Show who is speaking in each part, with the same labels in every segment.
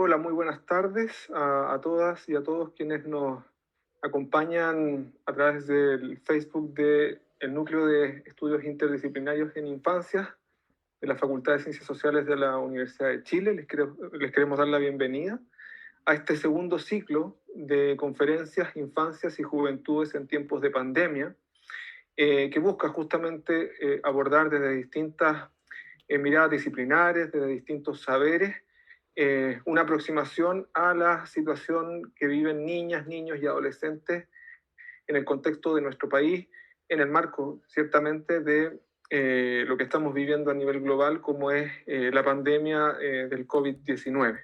Speaker 1: Hola, muy buenas tardes a todas y a todos quienes nos acompañan a través del Facebook del Núcleo de Estudios Interdisciplinarios en Infancias de la Facultad de Ciencias Sociales de la Universidad de Chile. Les queremos dar la bienvenida a este segundo ciclo de conferencias Infancias y Juventudes en tiempos de pandemia, que busca justamente abordar desde distintas miradas disciplinares, desde distintos saberes, una aproximación a la situación que viven niñas, niños y adolescentes en el contexto de nuestro país, en el marco ciertamente de lo que estamos viviendo a nivel global, como es la pandemia del COVID-19.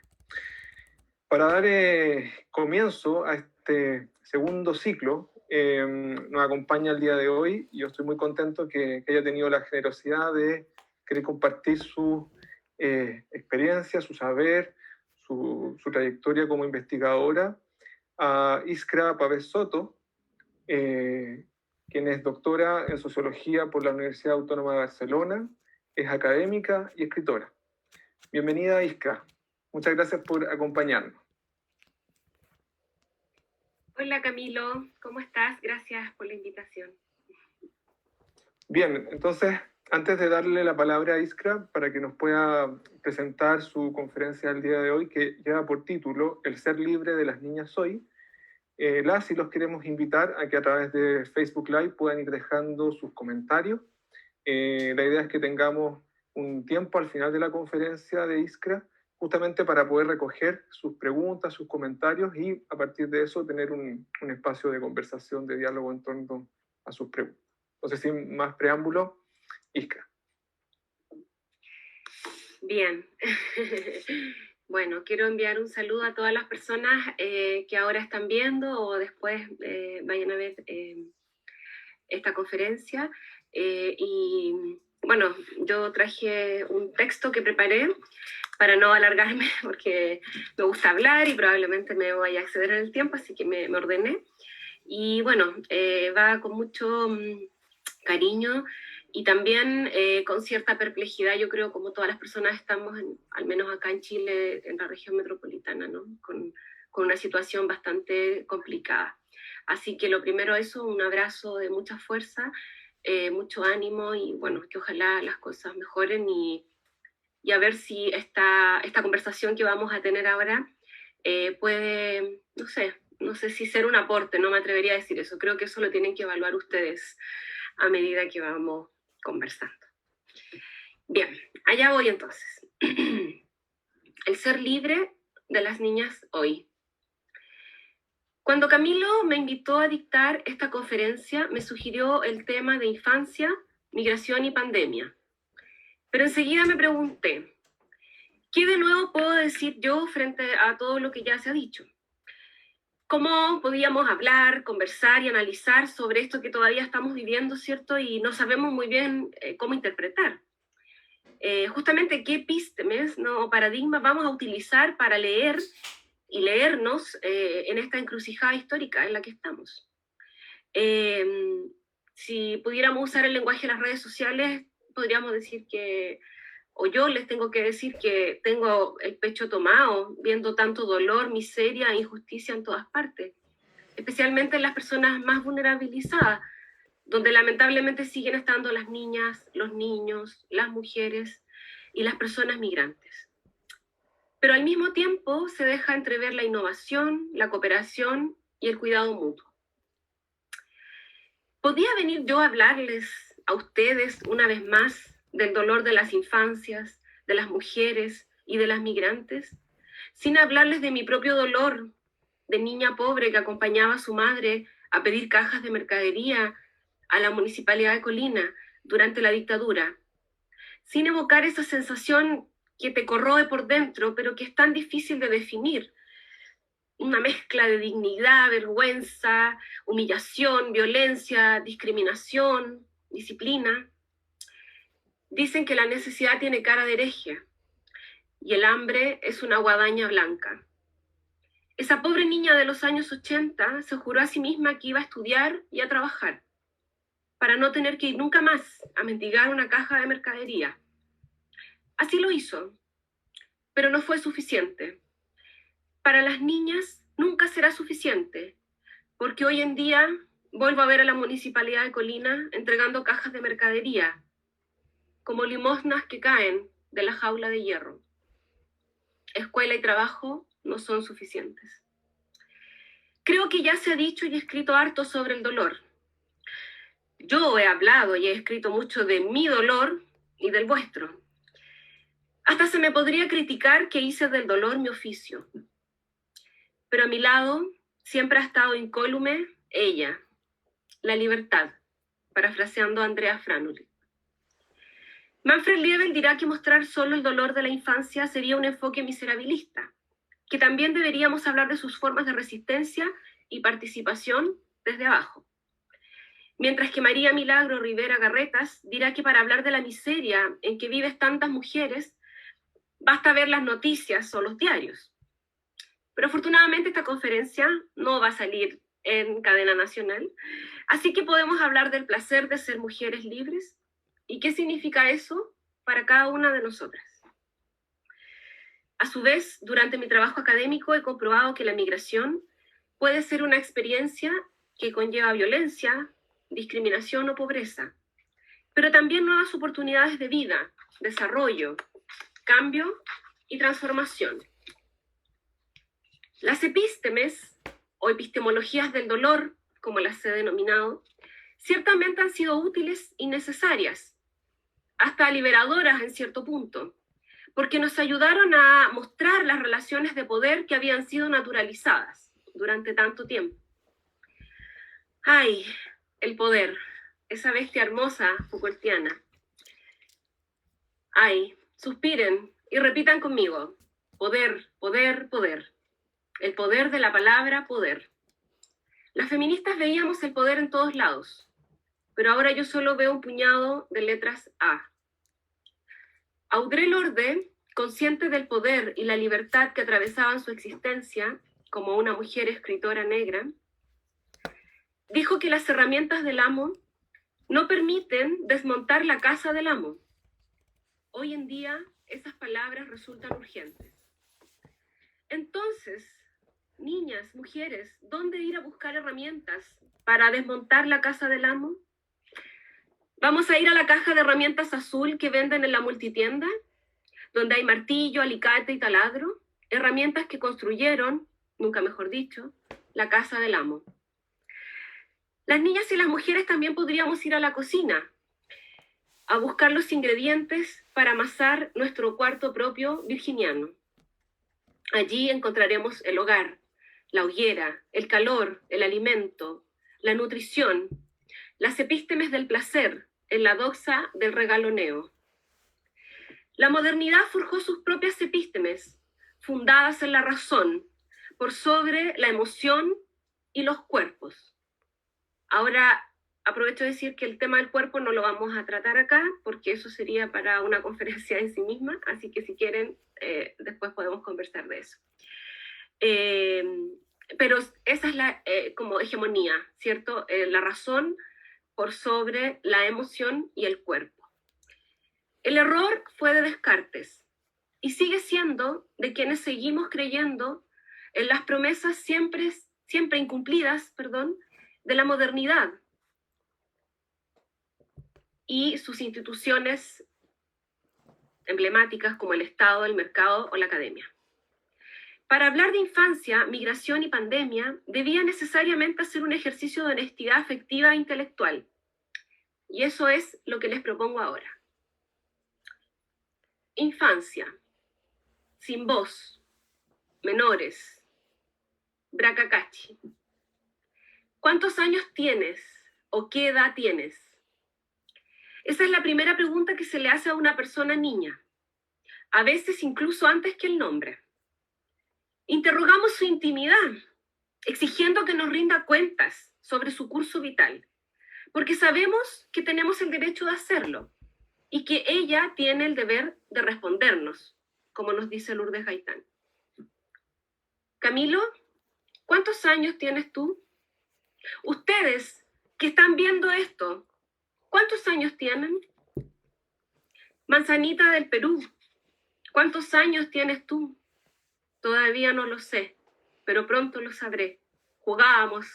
Speaker 1: Para dar comienzo a este segundo ciclo, nos acompaña el día de hoy y yo estoy muy contento que haya tenido la generosidad de querer compartir su experiencia, su saber, su trayectoria como investigadora, a Iskra Pavés Soto, quien es doctora en Sociología por la Universidad Autónoma de Barcelona, es académica y escritora. Bienvenida, Iskra. Muchas gracias por acompañarnos.
Speaker 2: Hola Camilo, ¿cómo estás? Gracias por la invitación.
Speaker 1: Bien, entonces, antes de darle la palabra a Iskra para que nos pueda presentar su conferencia del día de hoy, que lleva por título El ser libre de las niñas hoy, las y los queremos invitar a que a través de Facebook Live puedan ir dejando sus comentarios. La idea es que tengamos un tiempo al final de la conferencia de Iskra, justamente para poder recoger sus preguntas, sus comentarios y a partir de eso tener un espacio de conversación, de diálogo en torno a sus preguntas. Entonces, sin más preámbulo, Iskra.
Speaker 2: Bien. Bueno, quiero enviar un saludo a todas las personas que ahora están viendo o después vayan a ver esta conferencia. Y bueno, yo traje un texto que preparé para no alargarme porque me gusta hablar y probablemente me voy a exceder en el tiempo, así que me ordené. Y bueno, va con mucho cariño y también con cierta perplejidad, yo creo, como todas las personas estamos, al menos acá en Chile, en la región metropolitana, ¿no? Con una situación bastante complicada. Así que lo primero eso, un abrazo de mucha fuerza, mucho ánimo y bueno, que ojalá las cosas mejoren y a ver si esta conversación que vamos a tener ahora puede, no sé si ser un aporte, no me atrevería a decir eso, creo que eso lo tienen que evaluar ustedes a medida que vamos conversando. Bien, allá voy entonces. El ser libre de las niñas hoy. Cuando Camilo me invitó a dictar esta conferencia, me sugirió el tema de infancia, migración y pandemia. Pero enseguida me pregunté, ¿qué de nuevo puedo decir yo frente a todo lo que ya se ha dicho? ¿Cómo podíamos hablar, conversar y analizar sobre esto que todavía estamos viviendo, ¿cierto? Y no sabemos muy bien cómo interpretar. Justamente qué epístemes, ¿no? O paradigmas vamos a utilizar para leer y leernos en esta encrucijada histórica en la que estamos. Si pudiéramos usar el lenguaje de las redes sociales, podríamos decir que, o yo les tengo que decir que tengo el pecho tomado viendo tanto dolor, miseria e injusticia en todas partes, especialmente en las personas más vulnerabilizadas, donde lamentablemente siguen estando las niñas, los niños, las mujeres y las personas migrantes. Pero al mismo tiempo se deja entrever la innovación, la cooperación y el cuidado mutuo. ¿Podía venir yo a hablarles a ustedes una vez más del dolor de las infancias, de las mujeres y de las migrantes, sin hablarles de mi propio dolor de niña pobre que acompañaba a su madre a pedir cajas de mercadería a la Municipalidad de Colina durante la dictadura, sin evocar esa sensación que te corroe por dentro, pero que es tan difícil de definir? Una mezcla de dignidad, vergüenza, humillación, violencia, discriminación, disciplina. Dicen que la necesidad tiene cara de hereje y el hambre es una guadaña blanca. Esa pobre niña de los años 80 se juró a sí misma que iba a estudiar y a trabajar para no tener que ir nunca más a mendigar una caja de mercadería. Así lo hizo, pero no fue suficiente. para las niñas nunca será suficiente, porque hoy en día vuelvo a ver a la Municipalidad de Colina entregando cajas de mercadería, como limosnas que caen de la jaula de hierro. Escuela y trabajo no son suficientes. Creo que ya se ha dicho y escrito harto sobre el dolor. Yo he hablado y he escrito mucho de mi dolor y del vuestro. Hasta se me podría criticar que hice del dolor mi oficio. Pero a mi lado siempre ha estado incólume ella, la libertad, parafraseando a Andrea Franuli. Manfred Liebel dirá que mostrar solo el dolor de la infancia sería un enfoque miserabilista, que también deberíamos hablar de sus formas de resistencia y participación desde abajo. Mientras que María Milagro Rivera Garretas dirá que para hablar de la miseria en que viven tantas mujeres, basta ver las noticias o los diarios. Pero afortunadamente esta conferencia no va a salir en cadena nacional, así que podemos hablar del placer de ser mujeres libres y qué significa eso para cada una de nosotras. A su vez, durante mi trabajo académico he comprobado que la migración puede ser una experiencia que conlleva violencia, discriminación o pobreza, pero también nuevas oportunidades de vida, desarrollo, cambio y transformación. Las epístemes, o epistemologías del dolor, como las he denominado, ciertamente han sido útiles y necesarias, hasta liberadoras en cierto punto, porque nos ayudaron a mostrar las relaciones de poder que habían sido naturalizadas durante tanto tiempo. ¡Ay! El poder, esa bestia hermosa Foucaultiana. ¡Ay! Suspiren y repitan conmigo. Poder, poder, poder. El poder de la palabra poder. Las feministas veíamos el poder en todos lados, pero ahora yo solo veo un puñado de letras A. Audre Lorde, consciente del poder y la libertad que atravesaban su existencia como una mujer escritora negra, dijo que las herramientas del amo no permiten desmontar la casa del amo. Hoy en día esas palabras resultan urgentes. Entonces, niñas, mujeres, ¿dónde ir a buscar herramientas para desmontar la casa del amo? ¿Vamos a ir a la caja de herramientas azul que venden en la multitienda, donde hay martillo, alicate y taladro? Herramientas que construyeron, nunca mejor dicho, la casa del amo. Las niñas y las mujeres también podríamos ir a la cocina, a buscar los ingredientes para amasar nuestro cuarto propio virginiano. Allí encontraremos el hogar, la hoguera, el calor, el alimento, la nutrición, las epístemes del placer, en la doxa del regaloneo. La modernidad forjó sus propias epístemes, fundadas en la razón, por sobre la emoción y los cuerpos. Ahora, aprovecho de decir que el tema del cuerpo no lo vamos a tratar acá, porque eso sería para una conferencia en sí misma, así que si quieren, después podemos conversar de eso. Pero esa es la como hegemonía, ¿cierto? La razón por sobre la emoción y el cuerpo. El error fue de Descartes y sigue siendo de quienes seguimos creyendo en las promesas siempre incumplidas, de la modernidad y sus instituciones emblemáticas como el Estado, el mercado o la academia. Para hablar de infancia, migración y pandemia, debía necesariamente hacer un ejercicio de honestidad afectiva e intelectual. Y eso es lo que les propongo ahora. Infancia, sin voz, menores, Bracacachi. ¿Cuántos años tienes o qué edad tienes? Esa es la primera pregunta que se le hace a una persona niña, a veces incluso antes que el nombre. Interrogamos su intimidad, exigiendo que nos rinda cuentas sobre su curso vital, porque sabemos que tenemos el derecho de hacerlo y que ella tiene el deber de respondernos, como nos dice Lourdes Gaitán. Camilo, ¿cuántos años tienes tú? Ustedes que están viendo esto, ¿cuántos años tienen? Manzanita del Perú, ¿cuántos años tienes tú? Todavía no lo sé. pero pronto lo sabré. Jugábamos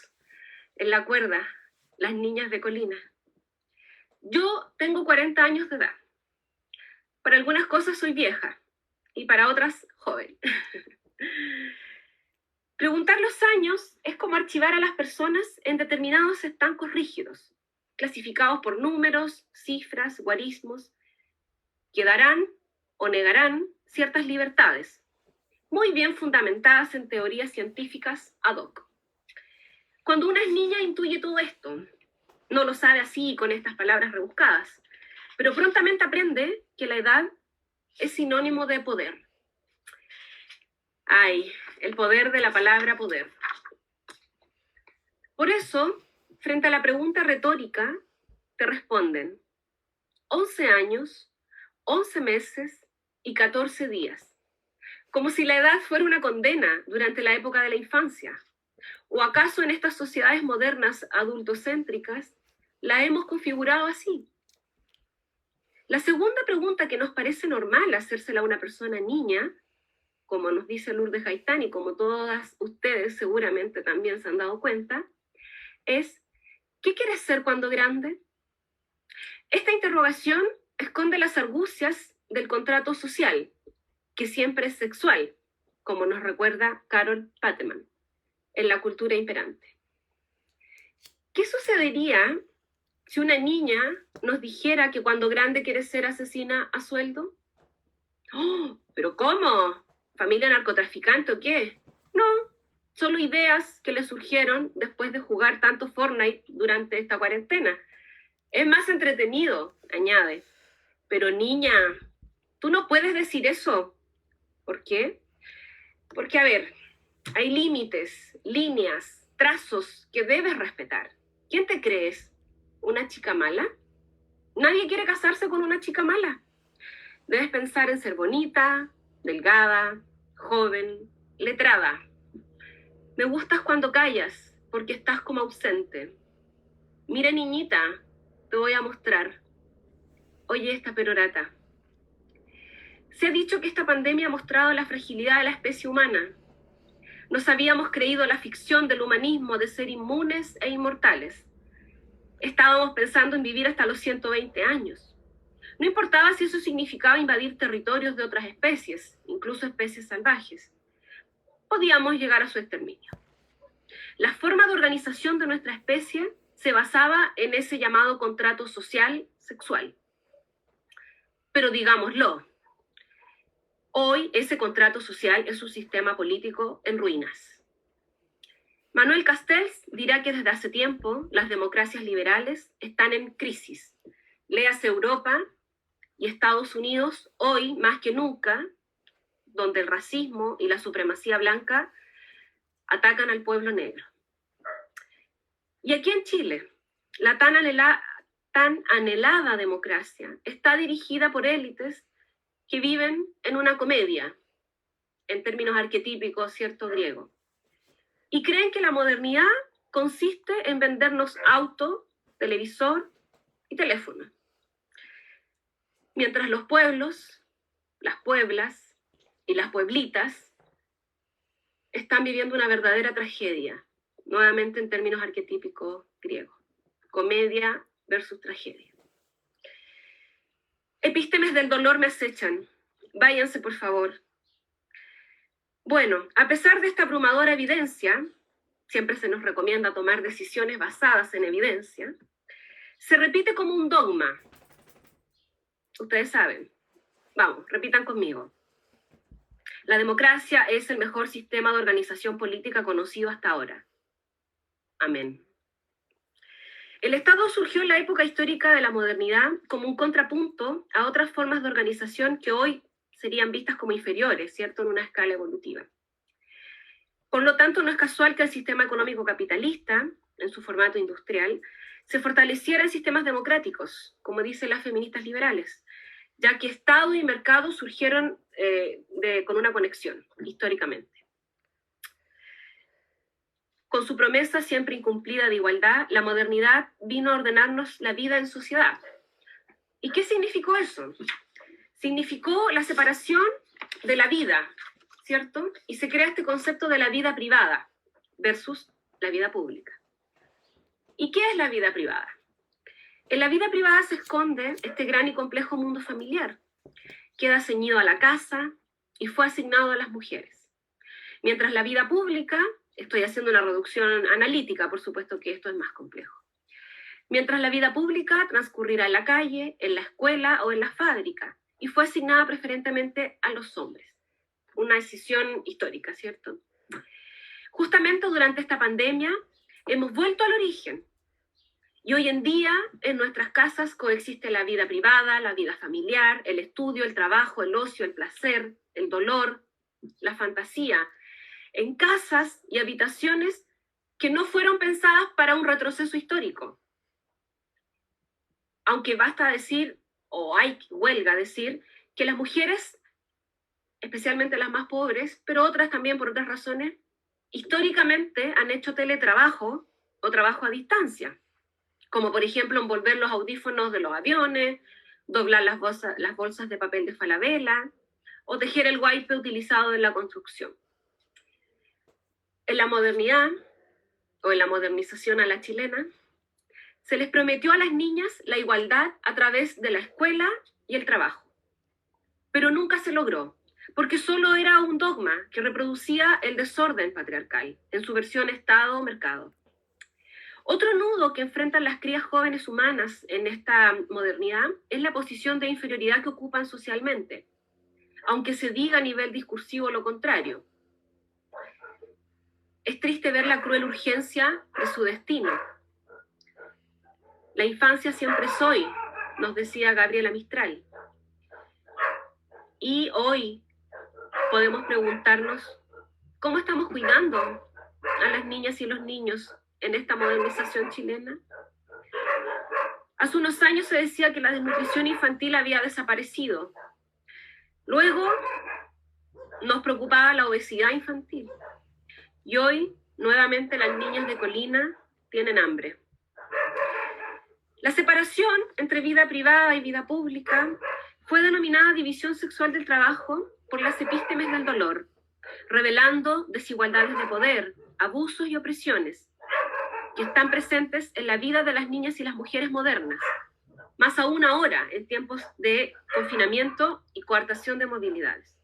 Speaker 2: en la cuerda, las niñas de colina. Yo tengo 40 años de edad. Para algunas cosas soy vieja y para otras joven. Preguntar los años es como archivar a las personas en determinados estancos rígidos, clasificados por números, cifras, guarismos, que darán o negarán ciertas libertades, muy bien fundamentadas en teorías científicas ad hoc. Cuando una niña intuye todo esto, no lo sabe así con estas palabras rebuscadas, pero prontamente aprende que la edad es sinónimo de poder. Ay, el poder de la palabra poder. Por eso, frente a la pregunta retórica, te responden 11 años, 11 meses y 14 días, como si la edad fuera una condena durante la época de la infancia. ¿O acaso en estas sociedades modernas adultocéntricas la hemos configurado así? La segunda pregunta que nos parece normal hacérsela a una persona niña, como nos dice Lourdes Gaitán y como todas ustedes seguramente también se han dado cuenta, es ¿qué quieres ser cuando grande? Esta interrogación esconde las argucias del contrato social, que siempre es sexual, como nos recuerda Carol Pateman, en la cultura imperante. ¿Qué sucedería si una niña nos dijera que cuando grande quiere ser asesina a sueldo? ¡Oh! ¿Pero cómo? ¿Familia narcotraficante o qué? No, solo ideas que le surgieron después de jugar tanto Fortnite durante esta cuarentena. Es más entretenido, añade. Pero niña, tú no puedes decir eso. ¿Por qué? Porque, a ver, hay límites, líneas, trazos que debes respetar. ¿Quién te crees? ¿Una chica mala? Nadie quiere casarse con una chica mala. Debes pensar en ser bonita, delgada, joven, letrada. Me gustas cuando callas, porque estás como ausente. Mira, niñita, te voy a mostrar. Oye, esta perorata. Se ha dicho que esta pandemia ha mostrado la fragilidad de la especie humana. Nos habíamos creído la ficción del humanismo de ser inmunes e inmortales. Estábamos pensando en vivir hasta los 120 años. No importaba si eso significaba invadir territorios de otras especies, incluso especies salvajes. Podíamos llegar a su exterminio. La forma de organización de nuestra especie se basaba en ese llamado contrato social sexual. Pero digámoslo, hoy ese contrato social es un sistema político en ruinas. Manuel Castells dirá que desde hace tiempo las democracias liberales están en crisis. Léase Europa y Estados Unidos hoy más que nunca, donde el racismo y la supremacía blanca atacan al pueblo negro. Y aquí en Chile, la tan anhelada democracia está dirigida por élites que viven en una comedia, en términos arquetípicos, ¿cierto?, griego. Y creen que la modernidad consiste en vendernos auto, televisor y teléfono. Mientras los pueblos, las pueblas y las pueblitas están viviendo una verdadera tragedia, nuevamente en términos arquetípicos griegos. Comedia versus tragedia. Epístemes del dolor me acechan. Váyanse, por favor. Bueno, a pesar de esta abrumadora evidencia, siempre se nos recomienda tomar decisiones basadas en evidencia, se repite como un dogma. Ustedes saben. Vamos, repitan conmigo. La democracia es el mejor sistema de organización política conocido hasta ahora. Amén. El Estado surgió en la época histórica de la modernidad como un contrapunto a otras formas de organización que hoy serían vistas como inferiores, ¿cierto?, en una escala evolutiva. Por lo tanto, no es casual que el sistema económico capitalista, en su formato industrial, se fortaleciera en sistemas democráticos, como dicen las feministas liberales, ya que Estado y mercado surgieron con una conexión, históricamente. Con su promesa siempre incumplida de igualdad, la modernidad vino a ordenarnos la vida en sociedad. ¿Y qué significó eso? Significó la separación de la vida, ¿cierto? Y se crea este concepto de la vida privada versus la vida pública. ¿Y qué es la vida privada? En la vida privada se esconde este gran y complejo mundo familiar. Queda ceñido a la casa y fue asignado a las mujeres. Mientras la vida pública, estoy haciendo una reducción analítica, por supuesto que esto es más complejo. Mientras la vida pública transcurrirá en la calle, en la escuela o en la fábrica, y fue asignada preferentemente a los hombres. Una decisión histórica, ¿cierto? Justamente durante esta pandemia hemos vuelto al origen. Y hoy en día en nuestras casas coexiste la vida privada, la vida familiar, el estudio, el trabajo, el ocio, el placer, el dolor, la fantasía, en casas y habitaciones que no fueron pensadas para un retroceso histórico. Aunque basta decir, o huelga decir, que las mujeres, especialmente las más pobres, pero otras también por otras razones, históricamente han hecho teletrabajo o trabajo a distancia, como por ejemplo envolver los audífonos de los aviones, doblar las bolsas de papel de Falabella o tejer el guaype utilizado en la construcción. En la modernidad, o en la modernización a la chilena, se les prometió a las niñas la igualdad a través de la escuela y el trabajo. Pero nunca se logró, porque solo era un dogma que reproducía el desorden patriarcal en su versión Estado-mercado. Otro nudo que enfrentan las crías jóvenes humanas en esta modernidad es la posición de inferioridad que ocupan socialmente, aunque se diga a nivel discursivo lo contrario. Es triste ver la cruel urgencia de su destino. La infancia siempre es hoy, nos decía Gabriela Mistral. Y hoy podemos preguntarnos cómo estamos cuidando a las niñas y los niños en esta modernización chilena. Hace unos años se decía que la desnutrición infantil había desaparecido. Luego nos preocupaba la obesidad infantil. Y hoy, nuevamente, las niñas de Colina tienen hambre. La separación entre vida privada y vida pública fue denominada división sexual del trabajo por las epístemes del dolor, revelando desigualdades de poder, abusos y opresiones que están presentes en la vida de las niñas y las mujeres modernas, más aún ahora en tiempos de confinamiento y coartación de movilidades.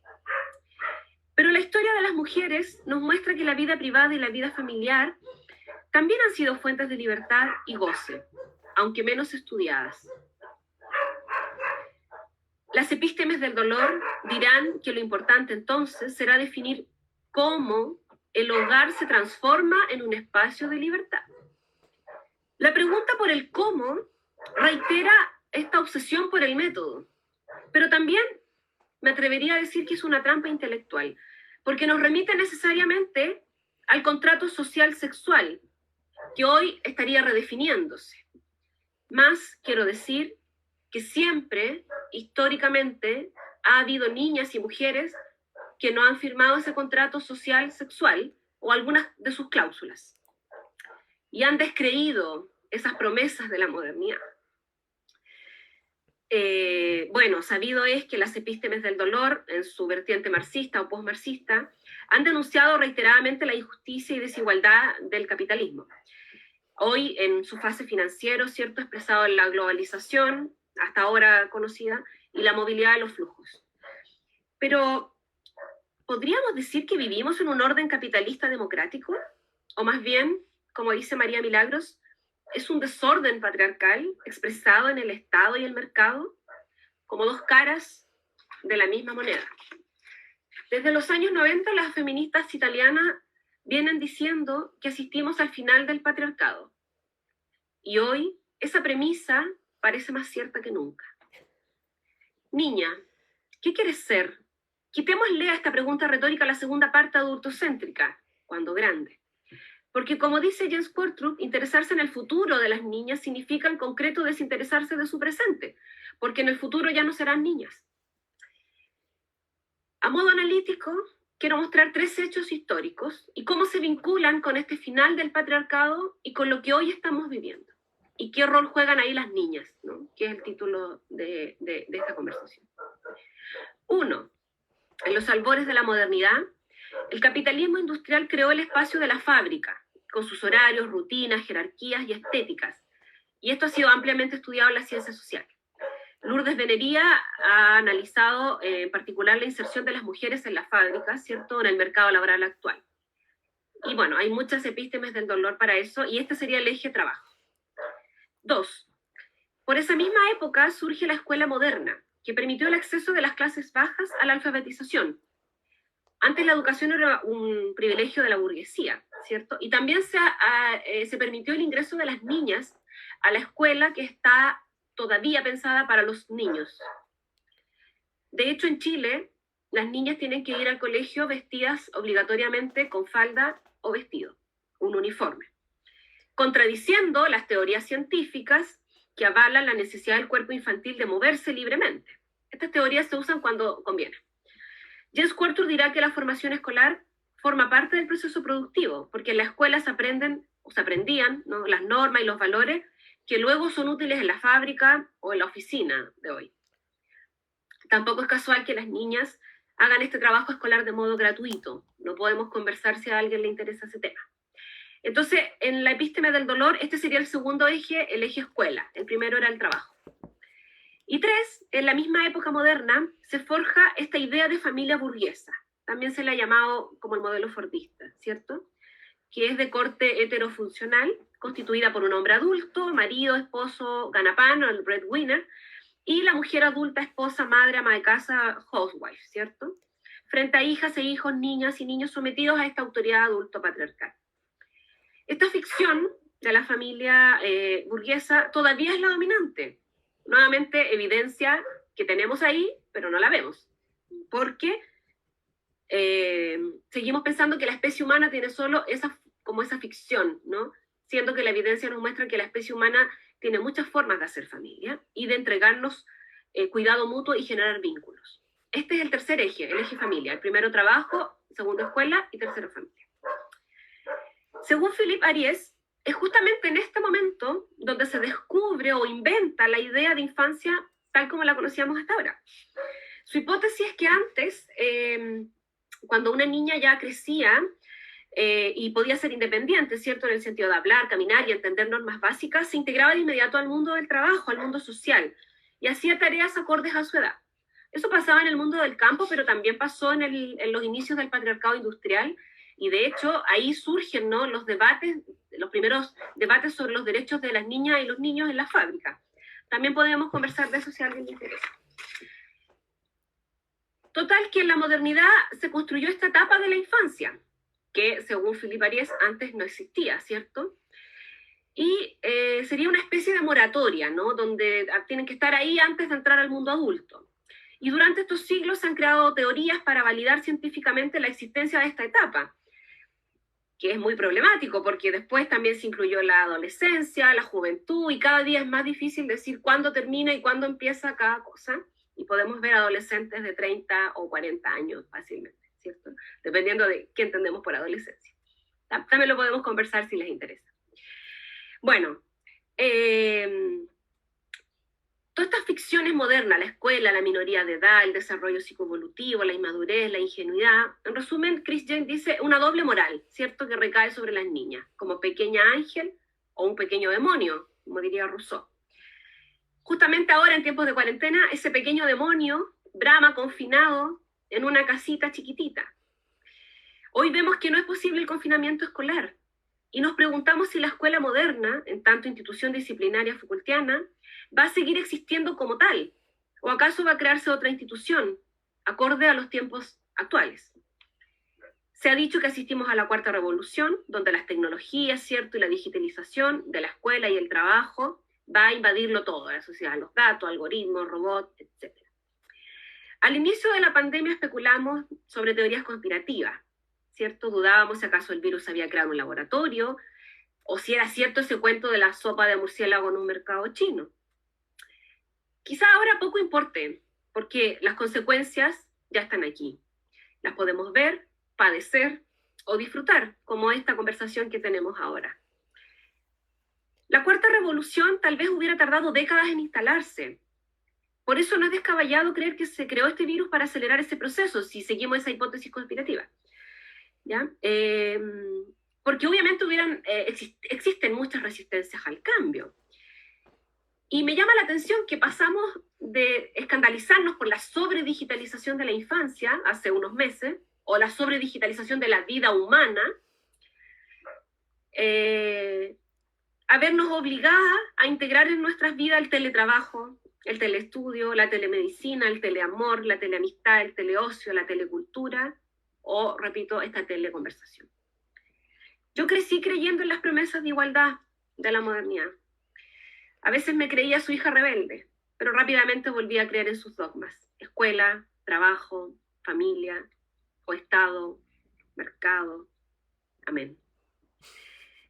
Speaker 2: Pero la historia de las mujeres nos muestra que la vida privada y la vida familiar también han sido fuentes de libertad y goce, aunque menos estudiadas. Las epístemes del dolor dirán que lo importante entonces será definir cómo el hogar se transforma en un espacio de libertad. La pregunta por el cómo reitera esta obsesión por el método, pero también me atrevería a decir que es una trampa intelectual, porque nos remite necesariamente al contrato social sexual, que hoy estaría redefiniéndose. Más quiero decir que siempre, históricamente, ha habido niñas y mujeres que no han firmado ese contrato social sexual o algunas de sus cláusulas y han descreído esas promesas de la modernidad. Bueno, sabido es que las epístemes del dolor, en su vertiente marxista o postmarxista, han denunciado reiteradamente la injusticia y desigualdad del capitalismo. Hoy, en su fase financiera, ¿cierto?, expresado en la globalización, hasta ahora conocida, y la movilidad de los flujos. Pero, ¿podríamos decir que vivimos en un orden capitalista democrático? O más bien, como dice María Milagros, ¿es un desorden patriarcal expresado en el Estado y el mercado como dos caras de la misma moneda? Desde los años 90, las feministas italianas vienen diciendo que asistimos al final del patriarcado. Y hoy esa premisa parece más cierta que nunca. Niña, ¿qué quieres ser? Quitémosle a esta pregunta retórica la segunda parte adultocéntrica, cuando grande. Porque como dice Jens Kortrup, interesarse en el futuro de las niñas significa en concreto desinteresarse de su presente, porque en el futuro ya no serán niñas. A modo analítico, quiero mostrar 3 hechos históricos y cómo se vinculan con este final del patriarcado y con lo que hoy estamos viviendo. Y qué rol juegan ahí las niñas, ¿no?, que es el título de esta conversación. 1. En los albores de la modernidad, el capitalismo industrial creó el espacio de la fábrica, con sus horarios, rutinas, jerarquías y estéticas. Y esto ha sido ampliamente estudiado en las ciencias sociales. Lourdes Venería ha analizado en particular la inserción de las mujeres en las fábricas, ¿cierto?, en el mercado laboral actual. Y bueno, hay muchas epístemes del dolor para eso, y este sería el eje trabajo. 2. Por esa misma época surge la escuela moderna, que permitió el acceso de las clases bajas a la alfabetización. Antes la educación era un privilegio de la burguesía, ¿cierto? Y también se permitió el ingreso de las niñas a la escuela, que está todavía pensada para los niños. De hecho, en Chile, las niñas tienen que ir al colegio vestidas obligatoriamente con falda o vestido, un uniforme, contradiciendo las teorías científicas que avalan la necesidad del cuerpo infantil de moverse libremente. Estas teorías se usan cuando conviene. James Quartur dirá que la formación escolar forma parte del proceso productivo, porque en la escuela se aprendían, ¿no?, las normas y los valores que luego son útiles en la fábrica o en la oficina de hoy. Tampoco es casual que las niñas hagan este trabajo escolar de modo gratuito. No podemos conversar si a alguien le interesa ese tema. Entonces, en la epísteme del dolor, este sería el segundo eje, el eje escuela. El primero era el trabajo. Y 3, en la misma época moderna, se forja esta idea de familia burguesa. También se le ha llamado como el modelo fordista, ¿cierto?, que es de corte heterofuncional, constituida por un hombre adulto, marido, esposo, ganapán, o el breadwinner, y la mujer adulta, esposa, madre, ama de casa, housewife, ¿cierto?, frente a hijas e hijos, niñas y niños sometidos a esta autoridad adulto patriarcal. Esta ficción de la familia burguesa todavía es la dominante. Nuevamente, evidencia que tenemos ahí, pero no la vemos, porque seguimos pensando que la especie humana tiene solo esa ficción, ¿no?, siendo que la evidencia nos muestra que la especie humana tiene muchas formas de hacer familia y de entregarnos cuidado mutuo y generar vínculos. Este es el tercer eje, el eje familia. El primero trabajo, segundo escuela y tercero familia. Según Philippe Ariès, es justamente en este momento donde se descubre o inventa la idea de infancia tal como la conocíamos hasta ahora. Su hipótesis es que antes, cuando una niña ya crecía y podía ser independiente, ¿cierto?, en el sentido de hablar, caminar y entender normas básicas, se integraba de inmediato al mundo del trabajo, al mundo social, y hacía tareas acordes a su edad. Eso pasaba en el mundo del campo, pero también pasó en los inicios del patriarcado industrial, y de hecho ahí surgen, ¿no?, los primeros debates sobre los derechos de las niñas y los niños en la fábrica. También podemos conversar de eso si a alguien le interesa. Total, que en la modernidad se construyó esta etapa de la infancia, que según Philippe Ariès antes no existía, ¿cierto? Y sería una especie de moratoria, ¿no?, donde tienen que estar ahí antes de entrar al mundo adulto. Y durante estos siglos se han creado teorías para validar científicamente la existencia de esta etapa, que es muy problemático porque después también se incluyó la adolescencia, la juventud, y cada día es más difícil decir cuándo termina y cuándo empieza cada cosa, y podemos ver adolescentes de 30 o 40 años fácilmente, ¿cierto?, dependiendo de qué entendemos por adolescencia. También lo podemos conversar si les interesa. Bueno, todas estas ficciones modernas, la escuela, la minoría de edad, el desarrollo psicoevolutivo, la inmadurez, la ingenuidad, en resumen, Chris James dice una doble moral, ¿cierto?, que recae sobre las niñas, como pequeña ángel o un pequeño demonio, como diría Rousseau. Justamente ahora, en tiempos de cuarentena, ese pequeño demonio brama confinado en una casita chiquitita. Hoy vemos que no es posible el confinamiento escolar, y nos preguntamos si la escuela moderna, en tanto institución disciplinaria Foucaultiana, va a seguir existiendo como tal, o acaso va a crearse otra institución, acorde a los tiempos actuales. Se ha dicho que asistimos a la cuarta revolución, donde las tecnologías, ¿cierto?, y la digitalización de la escuela y el trabajo va a invadirlo todo, la sociedad, los datos, algoritmos, robots, etc. Al inicio de la pandemia especulamos sobre teorías conspirativas, ¿cierto? Dudábamos si acaso el virus había creado un laboratorio, o si era cierto ese cuento de la sopa de murciélago en un mercado chino. Quizá ahora poco importe, porque las consecuencias ya están aquí. Las podemos ver, padecer o disfrutar, como esta conversación que tenemos ahora. La cuarta revolución tal vez hubiera tardado décadas en instalarse, Por eso no es descabellado creer que se creó este virus para acelerar ese proceso, si seguimos esa hipótesis conspirativa. ¿Ya? Porque obviamente existen muchas resistencias al cambio. Y me llama la atención que pasamos de escandalizarnos por la sobredigitalización de la infancia hace unos meses, o la sobredigitalización de la vida humana, a vernos obligadas a integrar en nuestras vidas el teletrabajo, el teleestudio, la telemedicina, el teleamor, la teleamistad, el teleocio, la telecultura, o, repito, esta teleconversación. Yo crecí creyendo en las promesas de igualdad de la modernidad. A veces me creía su hija rebelde, pero rápidamente volví a creer en sus dogmas. Escuela, trabajo, familia, o Estado, mercado. Amén.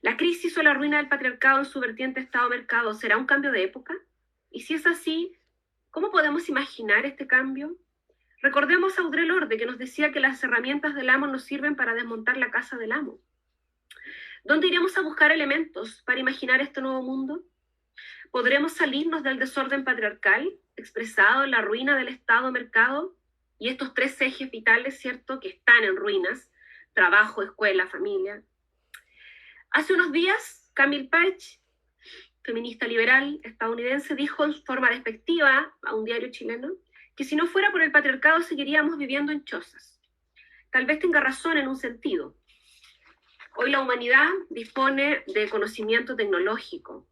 Speaker 2: ¿La crisis o la ruina del patriarcado en su vertiente Estado-mercado será un cambio de época? Y si es así, ¿cómo podemos imaginar este cambio? Recordemos a Audre Lorde, que nos decía que las herramientas del amo nos sirven para desmontar la casa del amo. ¿Dónde iremos a buscar elementos para imaginar este nuevo mundo? ¿Podremos salirnos del desorden patriarcal expresado en la ruina del Estado-mercado y estos tres ejes vitales, ¿cierto?, que están en ruinas: trabajo, escuela, familia? Hace unos días, Camille Page, feminista liberal estadounidense, dijo en forma despectiva a un diario chileno que si no fuera por el patriarcado seguiríamos viviendo en chozas. Tal vez tenga razón en un sentido. Hoy la humanidad dispone de conocimiento tecnológico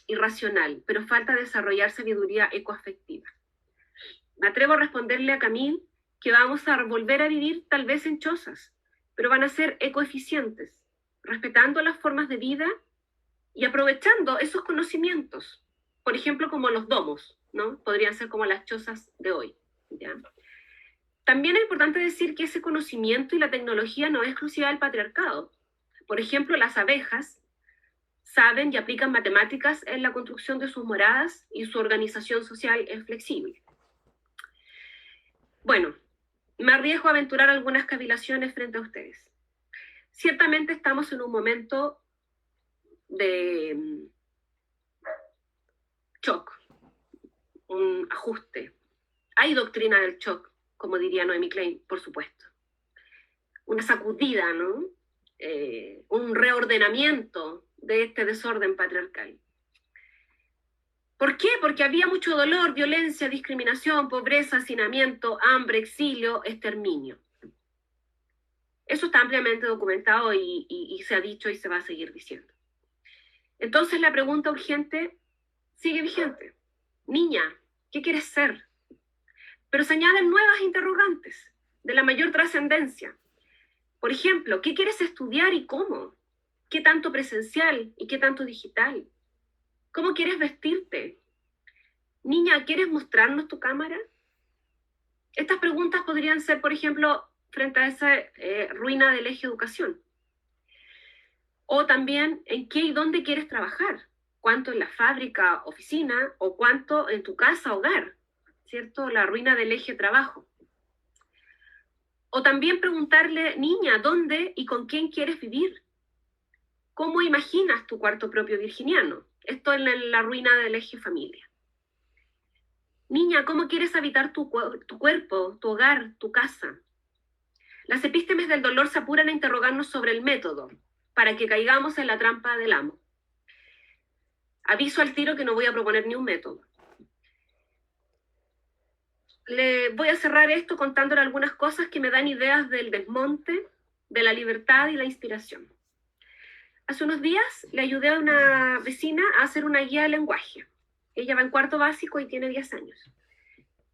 Speaker 2: y racional, pero falta desarrollar sabiduría ecoafectiva. Me atrevo a responderle a Camille que vamos a volver a vivir tal vez en chozas, pero van a ser ecoeficientes, respetando las formas de vida y aprovechando esos conocimientos, por ejemplo, como los domos, ¿no? Podrían ser como las chozas de hoy, ¿ya? También es importante decir que ese conocimiento y la tecnología no es exclusiva del patriarcado. Por ejemplo, las abejas saben y aplican matemáticas en la construcción de sus moradas y su organización social es flexible. Bueno, me arriesgo a aventurar algunas cavilaciones frente a ustedes. Ciertamente estamos en un momento de shock, un ajuste. Hay doctrina del shock, como diría Noemi Klein, por supuesto. Una sacudida, ¿no? Un reordenamiento de este desorden patriarcal. ¿Por qué? Porque había mucho dolor, violencia, discriminación, pobreza, hacinamiento, hambre, exilio, exterminio. Eso está ampliamente documentado y se ha dicho y se va a seguir diciendo. Entonces la pregunta urgente sigue vigente. Niña, ¿qué quieres ser? Pero se añaden nuevas interrogantes de la mayor trascendencia. Por ejemplo, ¿qué quieres estudiar y cómo? ¿Qué tanto presencial y qué tanto digital? ¿Cómo quieres vestirte? Niña, ¿quieres mostrarnos tu cámara? Estas preguntas podrían ser, por ejemplo, frente a esa ruina del eje educación. O también, ¿en qué y dónde quieres trabajar? ¿Cuánto en la fábrica, oficina, o cuánto en tu casa, hogar? ¿Cierto? La ruina del eje trabajo. O también preguntarle, niña, ¿dónde y con quién quieres vivir? ¿Cómo imaginas tu cuarto propio virginiano? Esto en la ruina del eje familia. Niña, ¿cómo quieres habitar tu cuerpo, tu hogar, tu casa? Las epístemes del dolor se apuran a interrogarnos sobre el método, para que caigamos en la trampa del amo. Aviso al tiro que no voy a proponer ni un método. Le voy a cerrar esto contándole algunas cosas que me dan ideas del desmonte, de la libertad y la inspiración. Hace unos días le ayudé a una vecina a hacer una guía de lenguaje. Ella va en cuarto básico y tiene 10 años.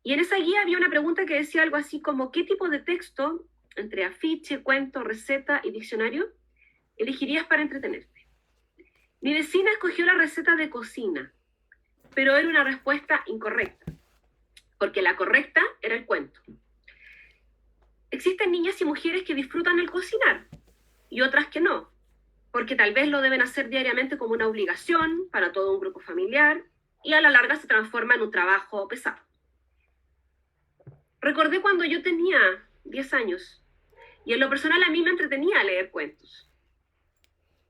Speaker 2: Y en esa guía había una pregunta que decía algo así como: ¿qué tipo de texto, entre afiche, cuento, receta y diccionario, elegirías para entretenerte? Mi vecina escogió la receta de cocina, pero era una respuesta incorrecta, porque la correcta era el cuento. Existen niñas y mujeres que disfrutan el cocinar y otras que no, porque tal vez lo deben hacer diariamente como una obligación para todo un grupo familiar y a la larga se transforma en un trabajo pesado. Recordé cuando yo tenía 10 años y en lo personal a mí me entretenía leer cuentos,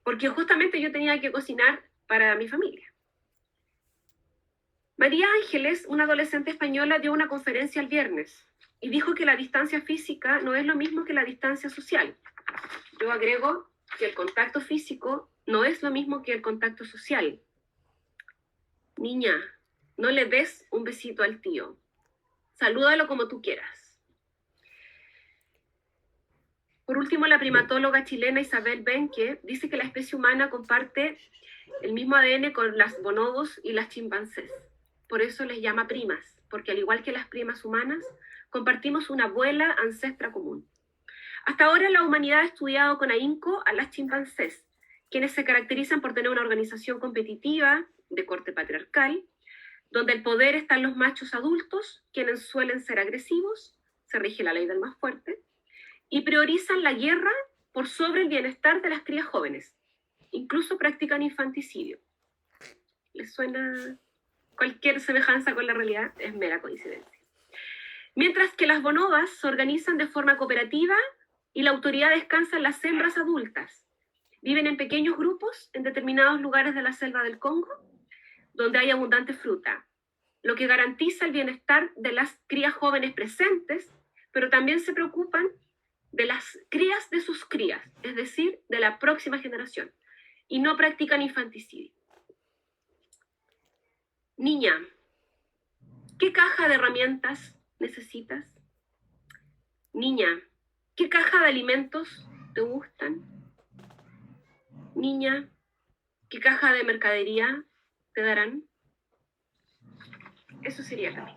Speaker 2: porque justamente yo tenía que cocinar para mi familia. María Ángeles, una adolescente española, dio una conferencia el viernes y dijo que la distancia física no es lo mismo que la distancia social. Yo agrego que el contacto físico no es lo mismo que el contacto social. Niña, no le des un besito al tío. Salúdalo como tú quieras. Por último, la primatóloga chilena Isabel Benque dice que la especie humana comparte el mismo ADN con las bonobos y las chimpancés. Por eso les llama primas, porque al igual que las primas humanas, compartimos una abuela ancestra común. Hasta ahora la humanidad ha estudiado con ahínco a las chimpancés, quienes se caracterizan por tener una organización competitiva de corte patriarcal, donde el poder está en los machos adultos, quienes suelen ser agresivos, se rige la ley del más fuerte, y priorizan la guerra por sobre el bienestar de las crías jóvenes. Incluso practican infanticidio. ¿Les suena? Cualquier semejanza con la realidad es mera coincidencia. Mientras que las bonobas se organizan de forma cooperativa y la autoridad descansa en las hembras adultas. Viven en pequeños grupos en determinados lugares de la selva del Congo, donde hay abundante fruta, lo que garantiza el bienestar de las crías jóvenes presentes, pero también se preocupan de las crías de sus crías, es decir, de la próxima generación, y no practican infanticidio. Niña, ¿qué caja de herramientas necesitas? Niña, ¿qué caja de alimentos te gustan? Niña, ¿qué caja de mercadería te darán? Eso sería, Camilo.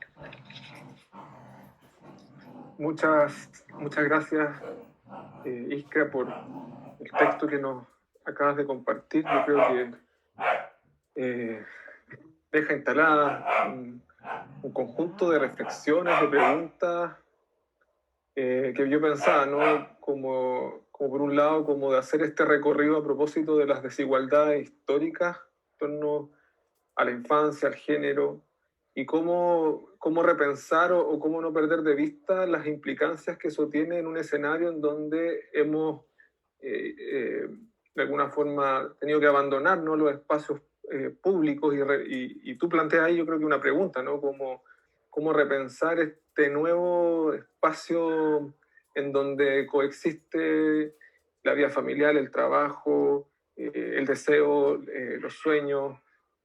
Speaker 1: Muchas gracias, Iskra, por el texto que nos acabas de compartir. Yo creo que deja instalada un conjunto de reflexiones, de preguntas que yo pensaba, ¿no? Como por un lado, como de hacer este recorrido a propósito de las desigualdades históricas en torno a la infancia, al género, y cómo repensar o cómo no perder de vista las implicancias que eso tiene en un escenario en donde hemos, de alguna forma, tenido que abandonar, ¿no?, los espacios públicos y tú planteas ahí, yo creo que una pregunta, ¿no? Cómo repensar este nuevo espacio en donde coexiste la vida familiar, el trabajo, el deseo, los sueños,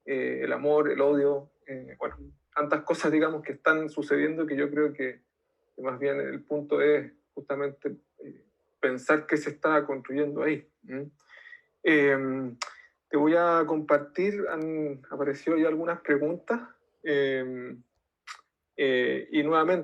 Speaker 1: el amor, el odio, bueno, tantas cosas, digamos, que están sucediendo que yo creo que más bien el punto es justamente pensar qué se está construyendo ahí. Te voy a compartir, han aparecido ya algunas preguntas y nuevamente